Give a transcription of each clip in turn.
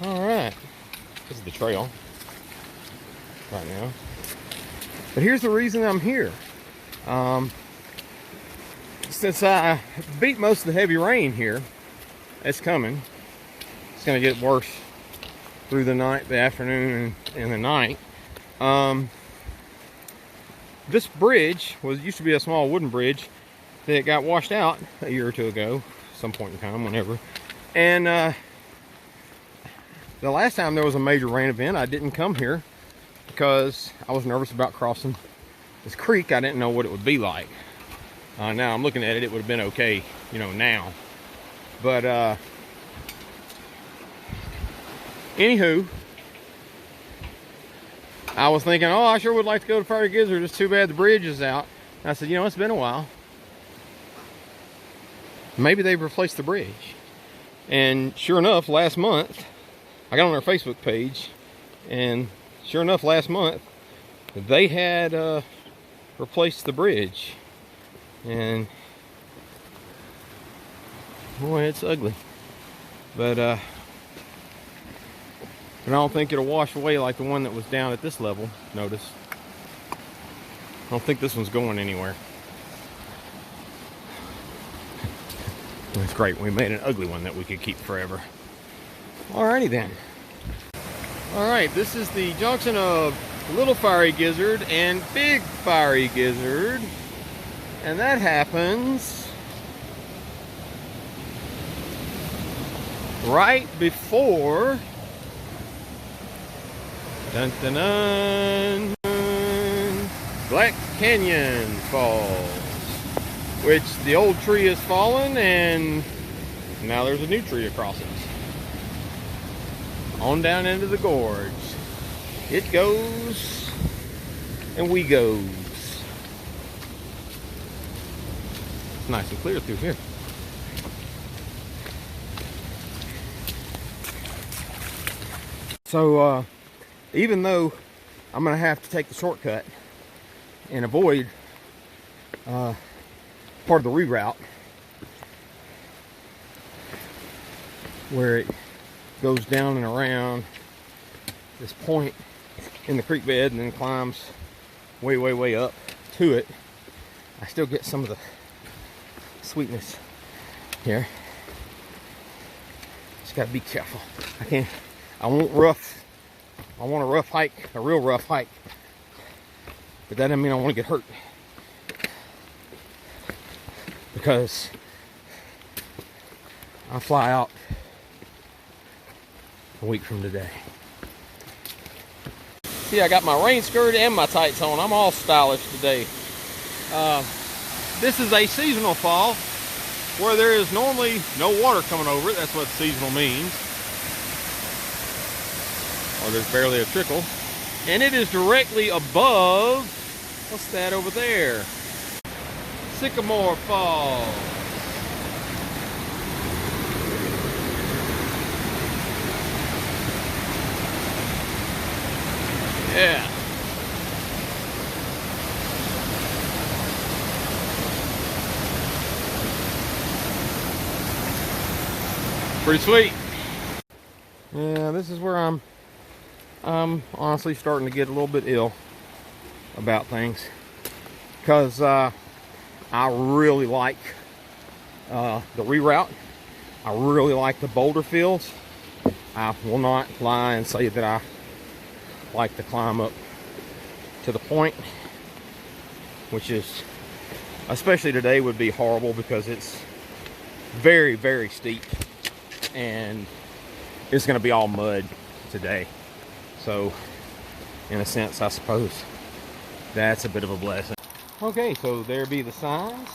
All right, this is the trail right now. But here's the reason I'm here. Since I beat most of the heavy rain here, it's coming. It's gonna get worse through the night, the afternoon, and the night. This bridge used to be a small wooden bridge that got washed out a year or two ago, some point in time, whenever. And the last time there was a major rain event, I didn't come here because I was nervous about crossing this creek. I didn't know what it would be like. Now I'm looking at it, it would have been okay, you know, now. But anywho, I was thinking, oh, I sure would like to go to Watery Gizzard. It's too bad the bridge is out. And I said, you know, it's been a while. Maybe they've replaced the bridge. And sure enough, last month, I got on their Facebook page, and sure enough, last month, they had replaced the bridge. And boy, it's ugly. But I don't think it'll wash away like the one that was down at this level. Notice, I don't think this one's going anywhere. That's great. We made an ugly one that we could keep forever. Alrighty then. Alright, this is the junction of Little Watery Gizzard and Big Watery Gizzard. And that happens right before dun, dun, dun, dun, Black Canyon Falls, which the old tree has fallen and now there's a new tree across it. On down into the gorge. It goes and we goes. It's nice and clear through here. So even though I'm gonna have to take the shortcut and avoid part of the reroute where it goes down and around this point in the creek bed and then climbs way up to it, I still get some of the sweetness here. Just gotta be careful. I want a rough hike, a real rough hike, but that doesn't mean I want to get hurt, because I fly out a week from today. See, I got my rain skirt and my tights on. I'm all stylish today. This is a seasonal fall where there is normally no water coming over it. That's what seasonal means. Or there's barely a trickle. And it is directly above, what's that over there? Sycamore Falls. Yeah. Pretty sweet. Yeah, this is where I'm honestly starting to get a little bit ill about things, because I really like the reroute. I really like the boulder fields. I will not lie and say that I like to climb up to the point, which is, especially today, would be horrible because it's very steep and it's going to be all mud today. So in a sense, I suppose that's a bit of a blessing. Okay, so there be the signs,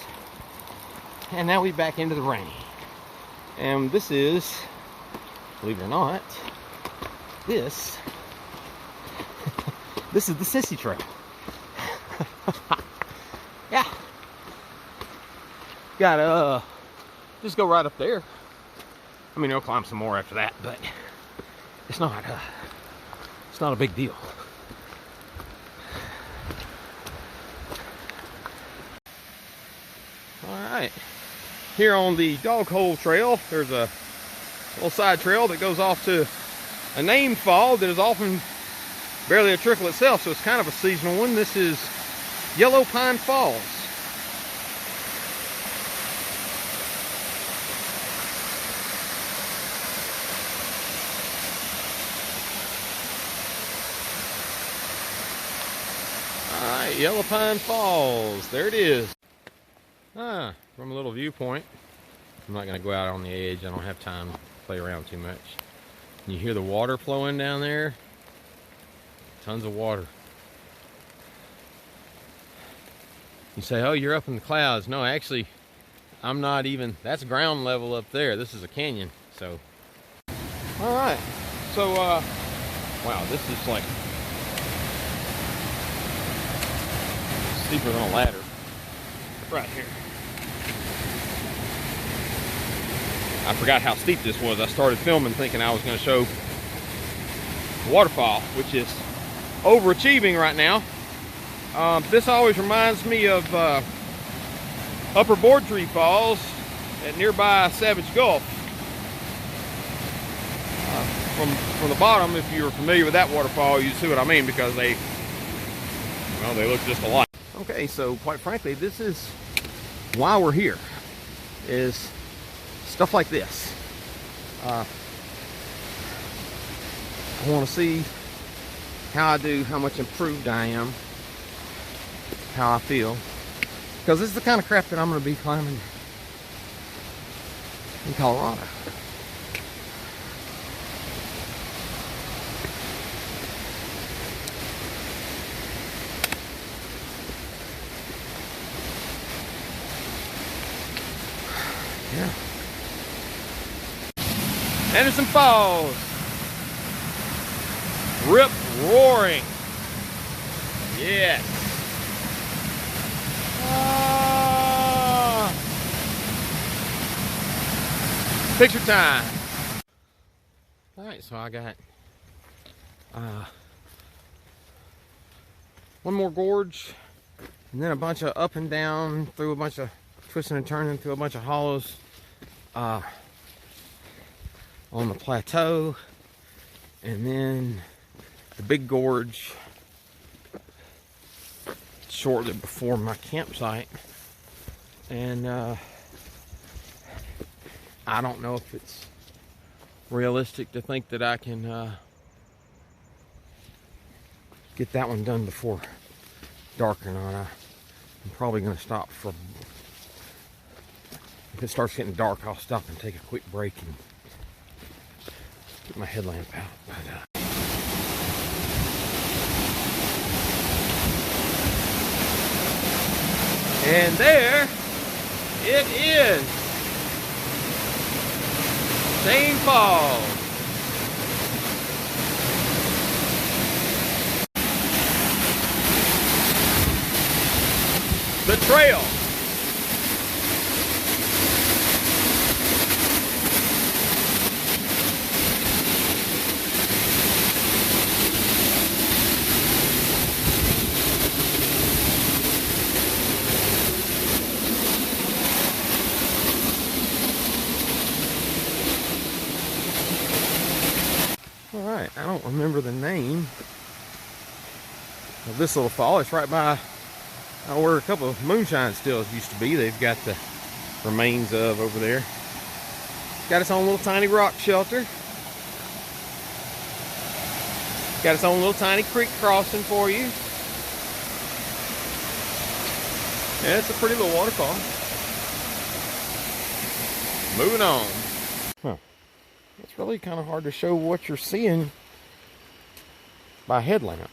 and now we back into the rain. And this is, believe it or not, this is the Sissy Trail. Yeah. Gotta just go right up there. I mean, I'll climb some more after that, but it's not a big deal. All right, here on the Dog Hole Trail, there's a little side trail that goes off to a named fall that is often barely a trickle itself, so it's kind of a seasonal one. This is Yellow Pine Falls. Alright, Yellow Pine Falls. There it is. From a little viewpoint. I'm not going to go out on the edge. I don't have time to play around too much. You hear the water flowing down there? Tons of water. You say, oh, you're up in the clouds. No, actually, I'm not even. That's ground level up there. This is a canyon. So, all right. So, wow, this is like steeper than a ladder. Right here. I forgot how steep this was. I started filming thinking I was going to show the waterfall, which is overachieving right now. This always reminds me of Upper Watery Falls at nearby Savage Gulf. From the bottom, if you're familiar with that waterfall, you see what I mean, because they look just alike. Okay, so quite frankly, this is why we're here, is stuff like this. I want to see how I do, how much improved I am, how I feel, because this is the kind of crap that I'm going to be climbing in Colorado. Yeah. Anderson Falls. Rip roaring. Yes. Picture time. All right, so I got one more gorge, and then a bunch of up and down through a bunch of twisting and turning through a bunch of hollows on the plateau, and then the big gorge shortly before my campsite. And I don't know if it's realistic to think that I can get that one done before dark or not. I'm probably going to stop for, if it starts getting dark, I'll stop and take a quick break and get my headlamp out. But, and there it is. Same Falls. The trail. Alright, I don't remember the name of this little fall. It's right by where a couple of moonshine stills used to be. They've got the remains of over there. It's got its own little tiny rock shelter. Got its own little tiny creek crossing for you. Yeah, it's a pretty little waterfall. Moving on. Huh. It's really kind of hard to show what you're seeing by headlamp,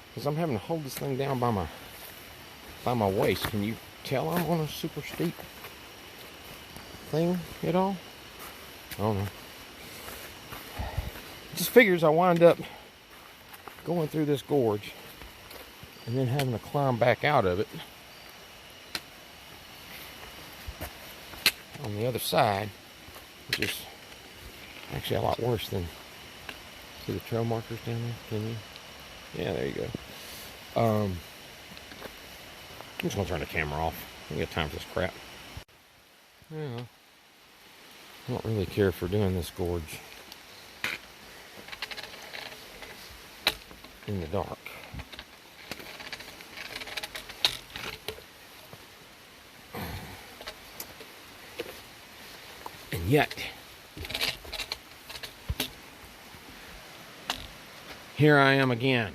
because I'm having to hold this thing down by my waist. Can you tell I'm on a super steep thing at all? I don't know. It just figures I wind up going through this gorge and then having to climb back out of it on the other side, which is actually a lot worse than, see the trail markers down there? Can you? Yeah, there you go. I'm just gonna turn the camera off. I ain't got time for this crap. Yeah, I don't really care for doing this gorge. in the dark. And yet, here I am again.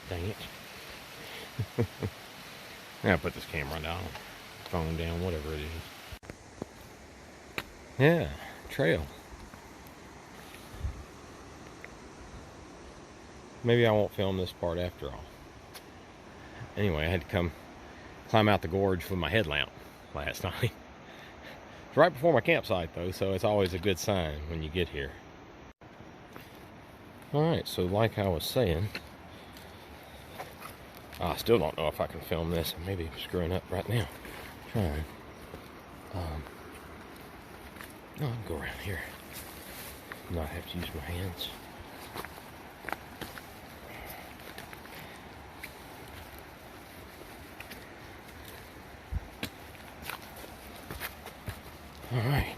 Dang it. I gotta put this camera down, phone down, whatever it is. Yeah, trail. Maybe I won't film this part after all. Anyway, I had to come climb out the gorge with my headlamp last night. It's right before my campsite though, so it's always a good sign when you get here. Alright, so like I was saying, I still don't know if I can film this. Maybe I'm screwing up right now. Trying. No, I'll go around here. Not have to use my hands. All right.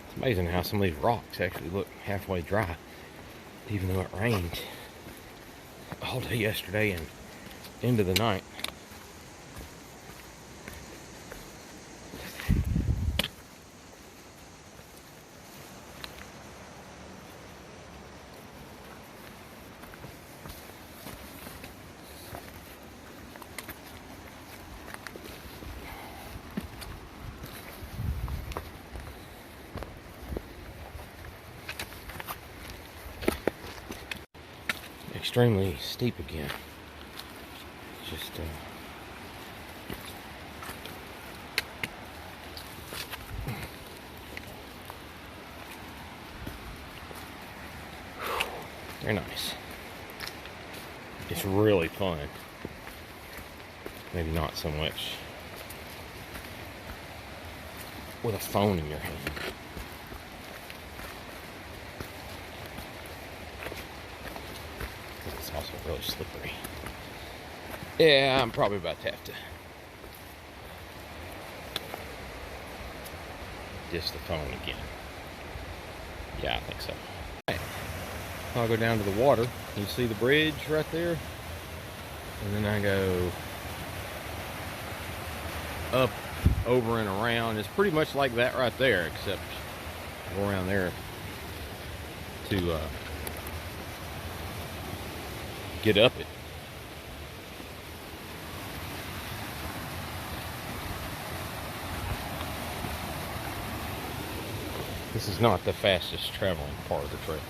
It's amazing how some of these rocks actually look halfway dry, even though it rained all day yesterday and into the night. Extremely steep again. Just very nice. It's really fun. Maybe not so much with a phone in your hand. It's also really slippery. Yeah, I'm probably about to have to dish the phone again. Yeah, I think so. Right. I'll go down to the water. You see the bridge right there? And then I go up, over, and around. It's pretty much like that right there, except I go around there to get up it. This is not the fastest traveling part of the trail.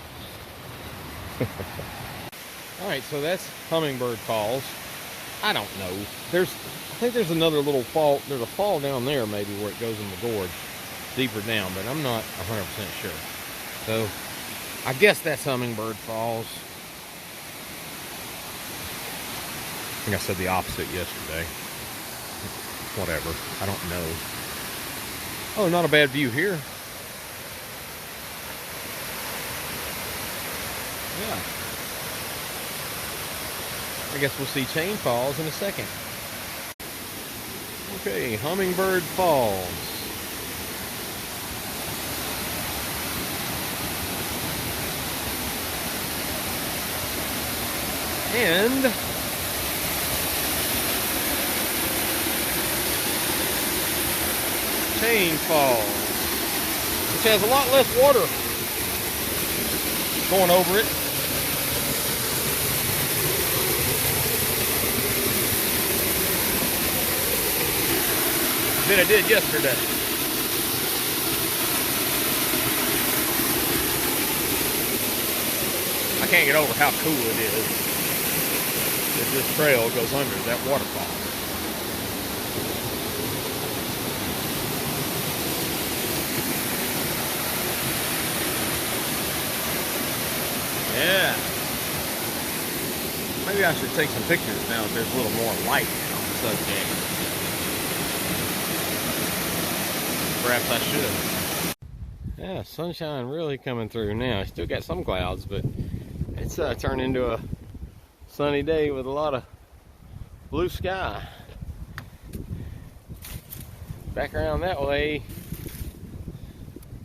Alright, so that's Hummingbird Falls. I don't know. I think there's another little fall. There's a fall down there maybe where it goes in the gorge deeper down, but I'm not 100% sure. So I guess that's Hummingbird Falls. I think I said the opposite yesterday. Whatever. I don't know. Oh, not a bad view here. Yeah. I guess we'll see Chain Falls in a second. Okay, Hummingbird Falls. And Chain Falls, which has a lot less water going over it. Than I did yesterday. I can't get over how cool it is that this trail goes under that waterfall. Yeah. Maybe I should take some pictures now that there's a little more light on the subject. perhaps I should. Yeah, sunshine really coming through now. Still got some clouds, but it's turned into a sunny day with a lot of blue sky. Back around that way,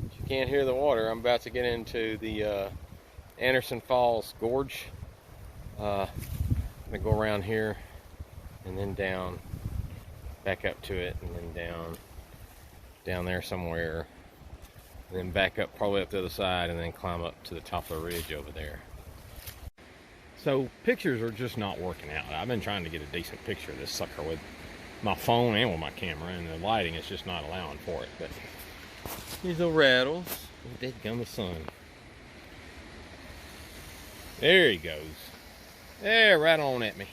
you can't hear the water. I'm about to get into the Anderson Falls Gorge. I'm gonna go around here and then down, back up to it, and then down there somewhere, and then back up, probably up the other side, and then climb up to the top of the ridge over there. So pictures are just not working out. I've been trying to get a decent picture of this sucker with my phone and with my camera, and the lighting is just not allowing for it. But these little rattles, oh, dead the sun. There he goes. There, right on at me.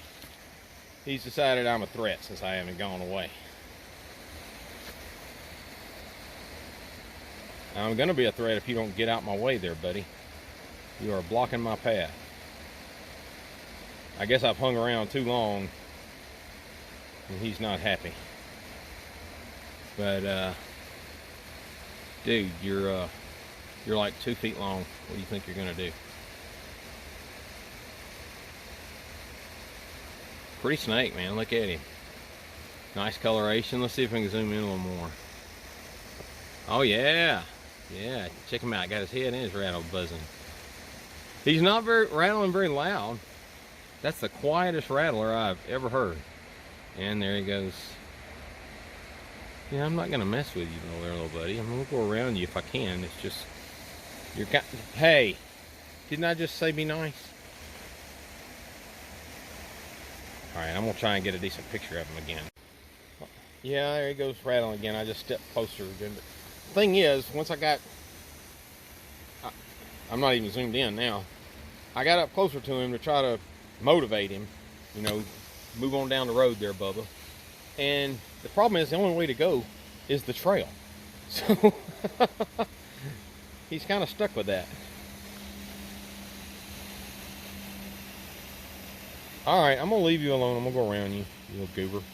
He's decided I'm a threat since I haven't gone away. I'm gonna be a threat if you don't get out my way there, buddy. You are blocking my path. I guess I've hung around too long and he's not happy. But dude, you're like 2 feet long. What do you think you're gonna do? Pretty snake, man. Look at him. Nice coloration. Let's see if we can zoom in a little more. Oh yeah, yeah. Check him out. Got his head and his rattle buzzing. He's not rattling very loud. That's the quietest rattler I've ever heard. And there he goes. Yeah, I'm not gonna mess with you, little buddy. I'm gonna go around you if I can. It's just hey, didn't I just say be nice? All right, I'm gonna try and get a decent picture of him again. Yeah, there he goes rattling again. I just stepped closer again. But the thing is, once I'm not even zoomed in now. I got up closer to him to try to motivate him, you know, move on down the road there, Bubba. And the problem is the only way to go is the trail. So he's kind of stuck with that. All right, I'm gonna leave you alone. I'm gonna go around you, you little goober.